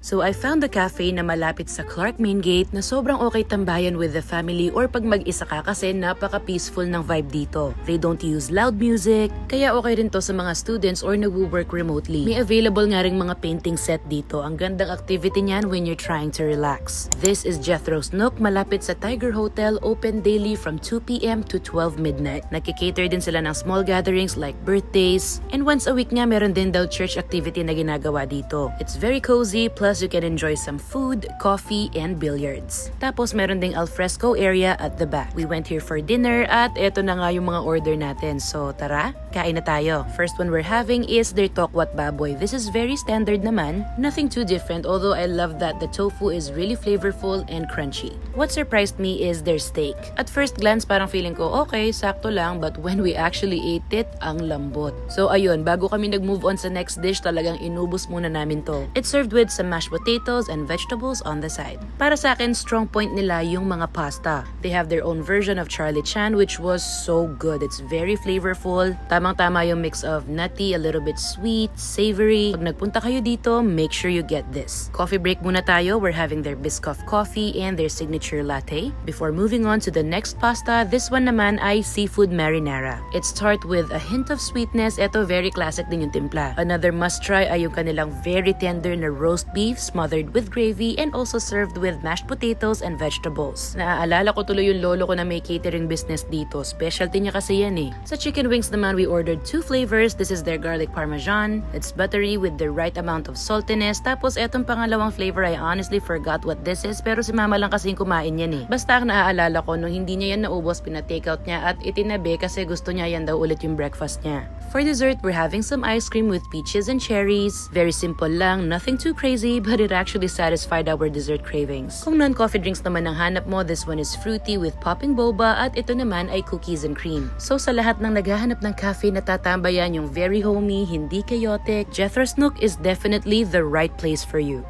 So I found the cafe na malapit sa Clark Main Gate na sobrang okay tambayan with the family or pag mag-isa ka kasi napaka-peaceful ng vibe dito. They don't use loud music, kaya okay rin to sa mga students or nagwo-work remotely. May available nga ring mga painting set dito. Ang gandang activity niyan when you're trying to relax. This is Jethro's Nook, malapit sa Tiger Hotel, open daily from 2 p.m. to 12 midnight. Nagkikater din sila ng small gatherings like birthdays, and once a week nga meron din daw church activity na ginagawa dito. It's very cozy, plus you can enjoy some food, coffee, and billiards. Tapos meron ding alfresco area at the back. We went here for dinner at eto na nga yung mga order natin. So tara, kain na tayo. First one we're having is their tokwat baboy. This is very standard naman, nothing too different, although I love that the tofu is really flavorful and crunchy. What surprised me is their steak. At first glance parang feeling ko okay, sakto lang, but when we actually ate it, ang lambot. So ayun, bago kami nag-move on sa next dish, talagang inubos muna namin to. It's served with some mashed potatoes and vegetables on the side. Para sa akin, strong point nila yung mga pasta. They have their own version of Charlie Chan which was so good. It's very flavorful. Tamang-tama yung mix of nutty, a little bit sweet, savory. Pag nagpunta kayo dito, make sure you get this. Coffee break muna tayo. We're having their Biscoff coffee and their signature latte. Before moving on to the next pasta, this one naman ay seafood marinara. It starts with a hint of sweetness. Ito, very classic din yung timpla. Another must try ay yung kanilang very tender na roast beef smothered with gravy and also served with mashed potatoes and vegetables. Naaalala ko tuloy yung lolo ko na may catering business dito. Specialty niya kasi yan eh. Sa chicken wings naman, we ordered 2 flavors. This is their garlic parmesan. It's buttery with the right amount of saltiness. Tapos etong pangalawang flavor, I honestly forgot what this is, pero si mama lang kasi yung kumain yan eh. Basta ang naaalala ko, nung hindi niya yan naubos, pina-takeout niya at itinabi kasi gusto niya yan daw ulit yung breakfast niya. For dessert, we're having some ice cream with peaches and cherries. Very simple lang, nothing too crazy, but it actually satisfied our dessert cravings. Kung non-coffee drinks naman ang hanap mo, this one is fruity with popping boba at ito naman ay cookies and cream. So sa lahat ng naghahanap ng cafe na tatambayan yung very homey, hindi chaotic, Jethro's Nook is definitely the right place for you.